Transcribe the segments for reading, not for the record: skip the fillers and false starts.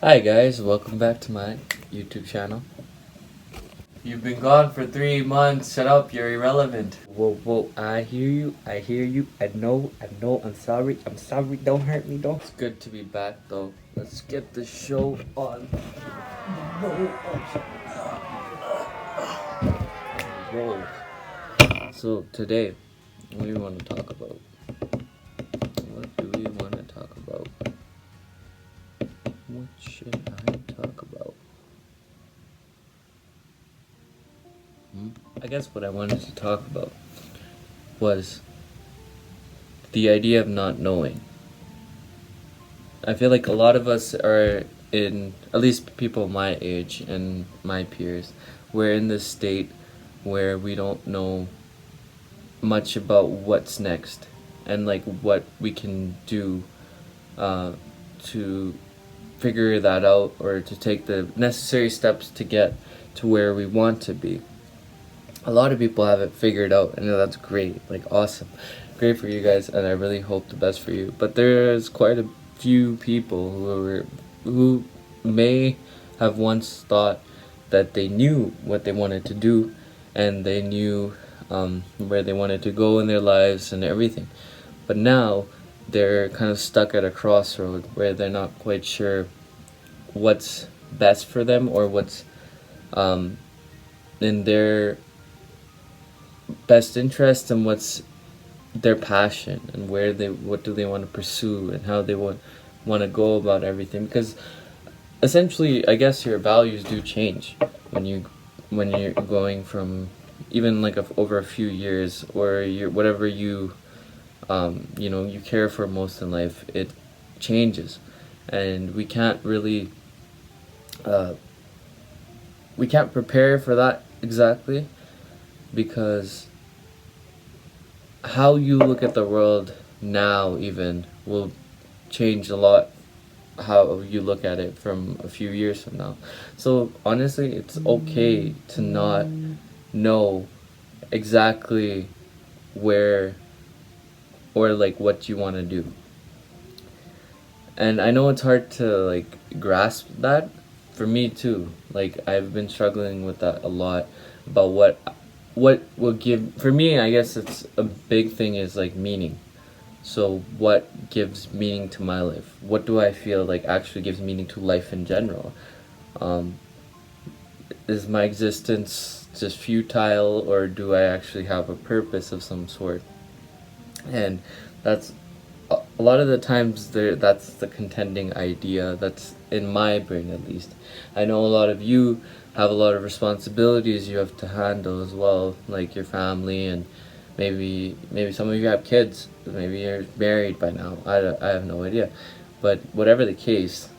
Hi guys, welcome back to my YouTube channel. You've been gone for 3 months. Shut up, you're irrelevant. Whoa, I hear you, I know, I'm sorry, don't hurt me, don't. It's good to be back though. Let's get the show on. Roll. So today, what do we want to talk about? What do we want to talk about? What should I talk about? I guess what I wanted to talk about was the idea of not knowing. I feel like a lot of us are in, at least people my age and my peers, we're in this state where we don't know much about what's next and like what we can do to figure that out or to take the necessary steps to get to where we want to be. A lot of people have it figured out, and that's great, like awesome, great for you guys, and I really hope the best for you. But there's quite a few people who may have once thought that they knew what they wanted to do, and they knew where they wanted to go in their lives and everything. But now they're kind of stuck at a crossroad where they're not quite sure what's best for them or what's in their best interest and what's their passion and what do they want to pursue and how they want to go about everything, because essentially I guess your values do change when you're going from even like over a few years, or whatever you you care for most in life, it changes, and we can't prepare for that exactly, because how you look at the world now even will change a lot how you look at it from a few years from now. So honestly, it's okay to not know exactly where or like what you want to do. And I know it's hard to like grasp that, for me too. Like I've been struggling with that a lot, about what will give, for me I guess it's a big thing is like meaning. So what gives meaning to my life? What do I feel like actually gives meaning to life in general? um, is my existence just futile, or do I actually have a purpose of some sort? And that's a lot of the times that's the contending idea that's in my brain, at least. I know a lot of you have a lot of responsibilities you have to handle as well, like your family, and maybe some of you have kids, maybe you're married by now. I have no idea, but whatever the case,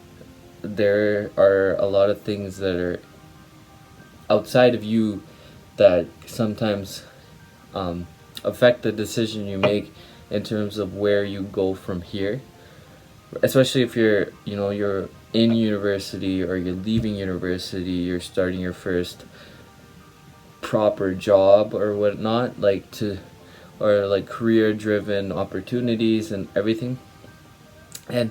there are a lot of things that are outside of you that sometimes affect the decision you make in terms of where you go from here, especially if you're in university, or you're leaving university, you're starting your first proper job or whatnot, or like career driven opportunities and everything. And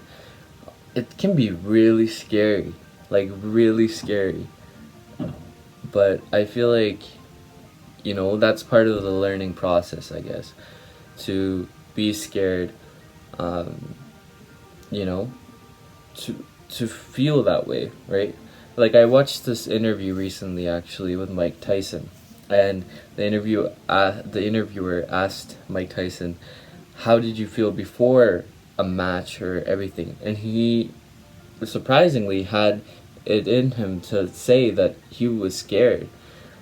it can be really scary, like really scary. But I feel like, that's part of the learning process, I guess, to be scared, um, you know, to feel that way, right? Like I watched this interview recently, actually, with Mike Tyson, and the interviewer asked Mike Tyson, "How did you feel before a match or everything?" And he surprisingly had it in him to say that he was scared.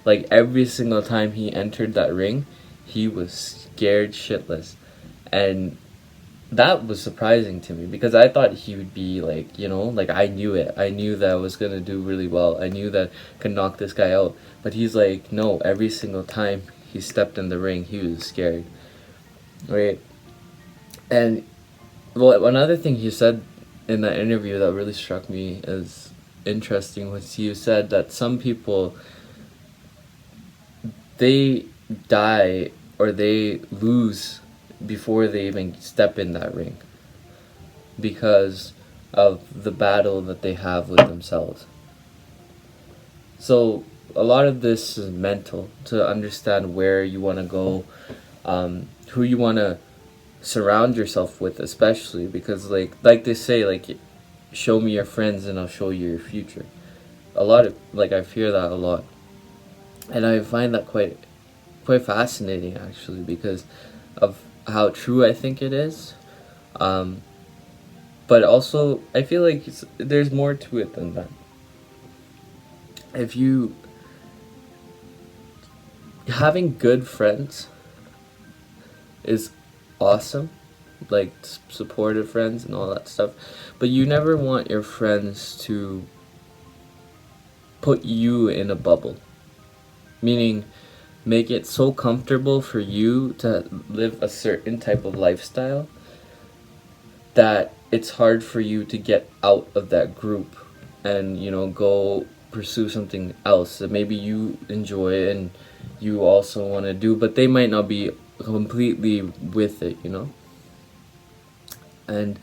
Like every single time he entered that ring, he was scared shitless, and that was surprising to me, because I thought he would be like, like I knew it. I knew that I was gonna do really well. I knew that I could knock this guy out. But he's like, no, every single time he stepped in the ring, he was scared. Right? And well, another thing he said in that interview that really struck me as interesting was he said that some people, they die or they lose before they even step in that ring, because of the battle that they have with themselves. So a lot of this is mental, to understand where you want to go, who you want to surround yourself with, especially because like they say, like, show me your friends and I'll show you your future. A lot of, like, I fear that a lot, and I find that quite fascinating, actually, because of how true I think it is. Um, but also, I feel like there's more to it than that. If you Having good friends is awesome, like supportive friends and all that stuff, but you never want your friends to put you in a bubble, meaning make it so comfortable for you to live a certain type of lifestyle that it's hard for you to get out of that group and, go pursue something else that maybe you enjoy and you also want to do, but they might not be completely with it. And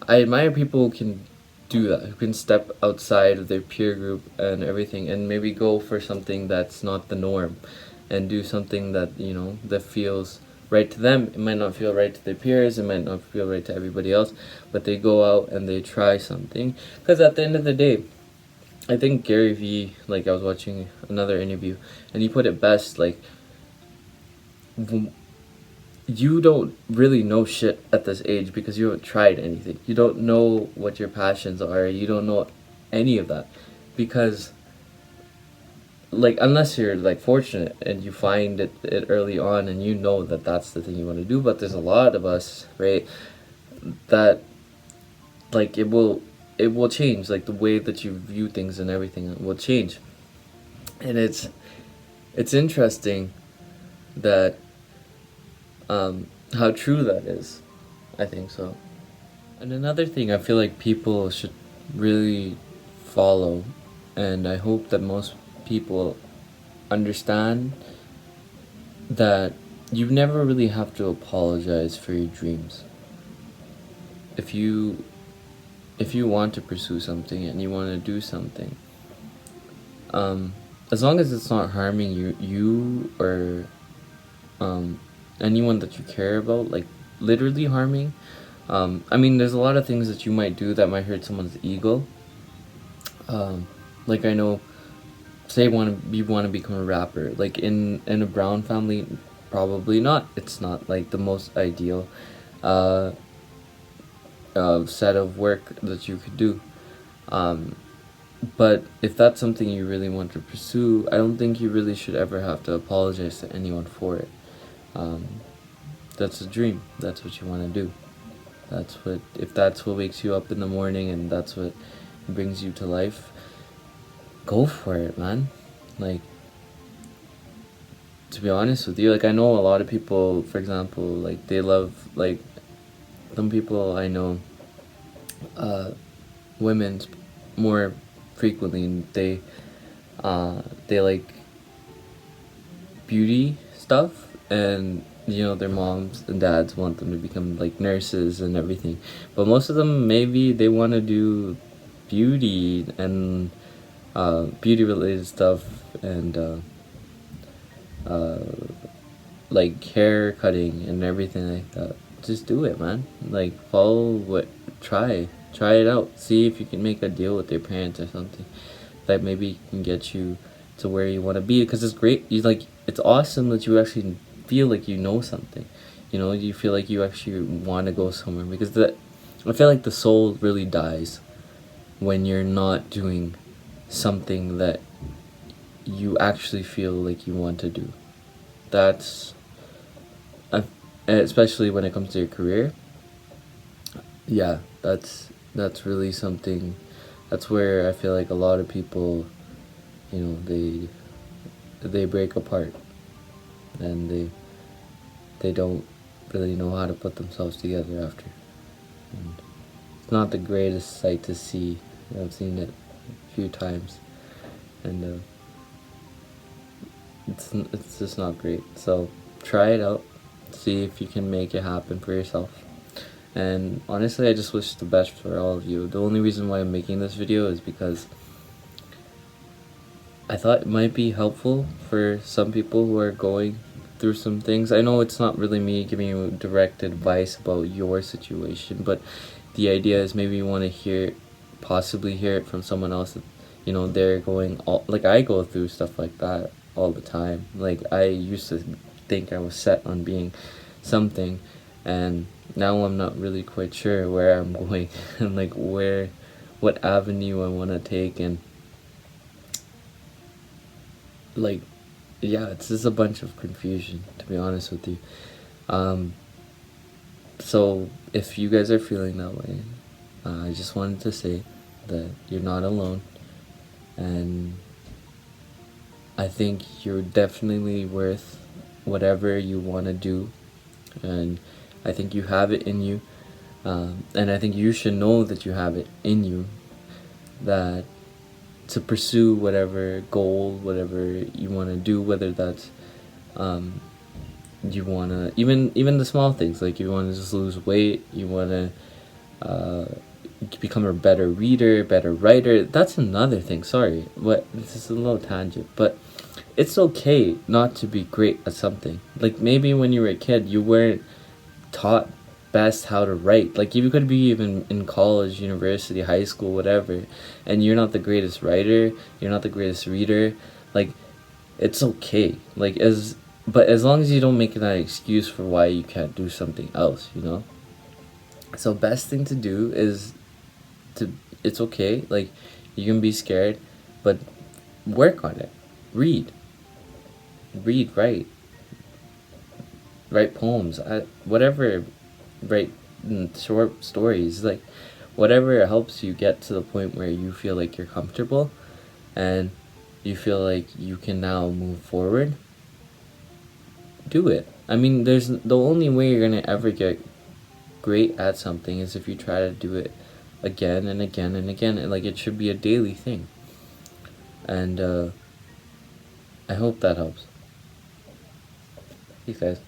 I admire people who can do that, who can step outside of their peer group and everything, and maybe go for something that's not the norm, and do something that, that feels right to them. It might not feel right to their peers, it might not feel right to everybody else, but they go out and they try something. Because at the end of the day, I think Gary Vee, like, I was watching another interview, and he put it best, like, you don't really know shit at this age because you haven't tried anything. You don't know what your passions are. You don't know any of that, because, like, unless you're, like, fortunate and you find it early on and you know that that's the thing you want to do. But there's a lot of us, right, that, like, it will change, like, the way that you view things and everything will change. And it's interesting that, how true that is. I think so. And another thing I feel like people should really follow, and I hope that most people understand, that you never really have to apologize for your dreams. If you want to pursue something and you want to do something, as long as it's not harming you or anyone that you care about, like, literally harming. I mean, there's a lot of things that you might do that might hurt someone's ego. Like, I know, say you want to become a rapper, like, in a Brown family, probably not. It's not, like, the most ideal uh, set of work that you could do. But if that's something you really want to pursue, I don't think you really should ever have to apologize to anyone for it. That's a dream. That's what you want to do. If that's what wakes you up in the morning and that's what brings you to life, go for it, man. Like, to be honest with you, like, I know a lot of people, for example, like, they love, like, some people I know, women more frequently, and they like beauty stuff, and, their moms and dads want them to become, like, nurses and everything, but most of them, maybe they want to do beauty and beauty related stuff, and like, hair cutting and everything like that. Just do it, man. Like, try it out. See if you can make a deal with your parents or something that maybe can get you to where you want to be, because it's great. It's awesome that you actually feel like you know something. You feel like you actually want to go somewhere, because I feel like the soul really dies when you're not doing something that you actually feel like you want to do. That's Especially when it comes to your career. Yeah, that's really something. That's where I feel like a lot of people, they break apart, and they don't really know how to put themselves together after. And it's not the greatest sight to see. I've seen it a few times, and it's just not great. So try it out, see if you can make it happen for yourself, And honestly, I just wish the best for all of you. The only reason why I'm making this video is because I thought it might be helpful for some people who are going through some things. I know it's not really me giving you direct advice about your situation, but the idea is maybe you want to possibly hear it from someone else that, they're going all, like I go through stuff like that all the time. Like I used to think I was set on being something, and now I'm not really quite sure where I'm going and like what avenue I want to take, and like yeah, it's just a bunch of confusion, to be honest with you. So if you guys are feeling that way, I just wanted to say that you're not alone, and I think you're definitely worth whatever you want to do, and I think you have it in you, and I think you should know that you have it in you, that to pursue whatever goal, whatever you want to do, whether that's you want to even the small things, like you want to just lose weight, you want to become a better reader, better writer. That's another thing. Sorry, what this is a little tangent, but it's okay not to be great at something. Like maybe when you were a kid, you weren't taught best how to write. Like you could be even in college, university, high school, whatever, and you're not the greatest writer, you're not the greatest reader. Like it's okay. But as long as you don't make that excuse for why you can't do something else, So best thing to do is it's okay. Like you can be scared, but work on it. Read, write poems, whatever, write short stories, like whatever helps you get to the point where you feel like you're comfortable and you feel like you can now move forward. Do it. I mean, there's the only way you're gonna ever get great at something is if you try to do it again and again and again, and like it should be a daily thing. And I hope that helps. Peace, guys.